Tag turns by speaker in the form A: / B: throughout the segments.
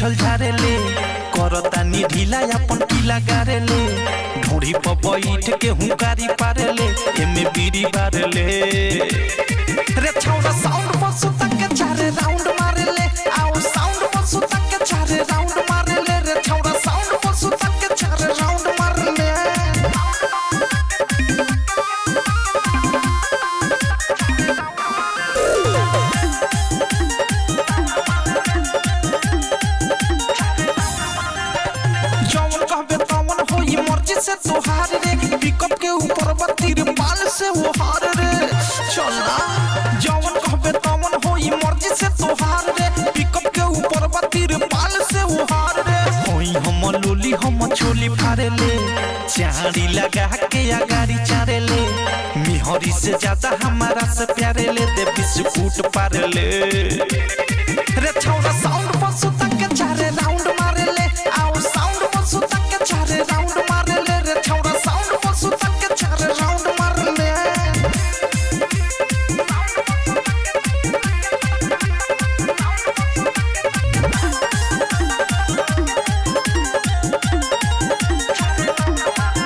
A: उठल झारेले करतानी ढीला अपन पीला गारेले ढोड़ी पर बैठ के हुंकारी पारेले एमे बीड़ी बारेले रे छौड़ा साउंड पर सुता के चारे राउंड मारेले आओ साउंड पर सुता के चारे राउंड मारेले रे छौड़ा साउंड पर सुता के चारे राउंड मारेले से तोहार रे पिकअप के ऊपर बत्तीर पाल से वो हार रे चलना जवन कहबे तवन होई मर्जी से तोहार रे पिकअप के ऊपर बत्तीर पाल से वो हार रे होई हम लोली हम छोली फारे ले चाड़ी लगा के आगारी चारे ले मिहरी से ज्यादा हमारा से प्यारे ले दे बिस्कुट पारे ले रे छौड़ा साउंड पर सुता के चारे राउंड मारे ले आओ साउंड पर सुता के चारे राउंड मारे ले रे छौड़ा साउंड पर सुता के चारे राउंड मारे ले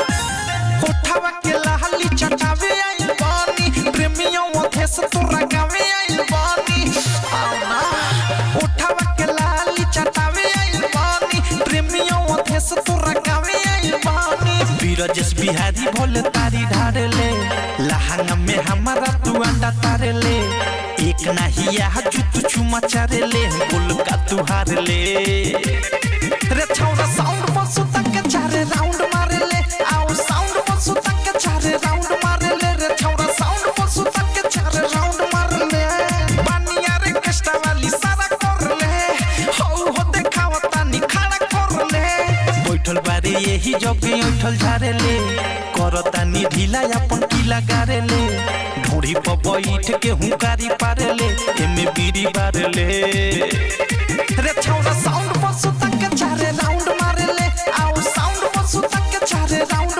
A: कोठावा के लाली चटावे आइल बानी प्रेमियों अधेस तोरा गावे आइल बानी आना कोठावा के लाली चटावे आइल बानी प्रेमियों अधेस तोरा गावे आइल बानी बीरजस बिहारी भोले तारी ढारेले लहंगा में हमारा तू अंडा तारेले एक नहिया जुतु चुमा चारेले बोल का तू हारेले रे छौड़ा साउंड पर सुता के चारे राउंड मारेले आओ साउंड पर सुता के चारे राउंड मारेले रे छौड़ा साउंड पर सुता के चारे राउंड मारेले बानिया रे कष्टा वाली सारा करले हो देखावता नि खड़ा करले बैठल बारे यही जगे उठल झारेले करतानी ढीला अपन पीला गारेले ढोड़ी पर बैठ के हुंकारी पारेले एमे बीड़ी बारेले रे छौड़ा साउंड पर सुता के चारे राउंड मारेले आओ साउंड पर सुता के चारे राउंड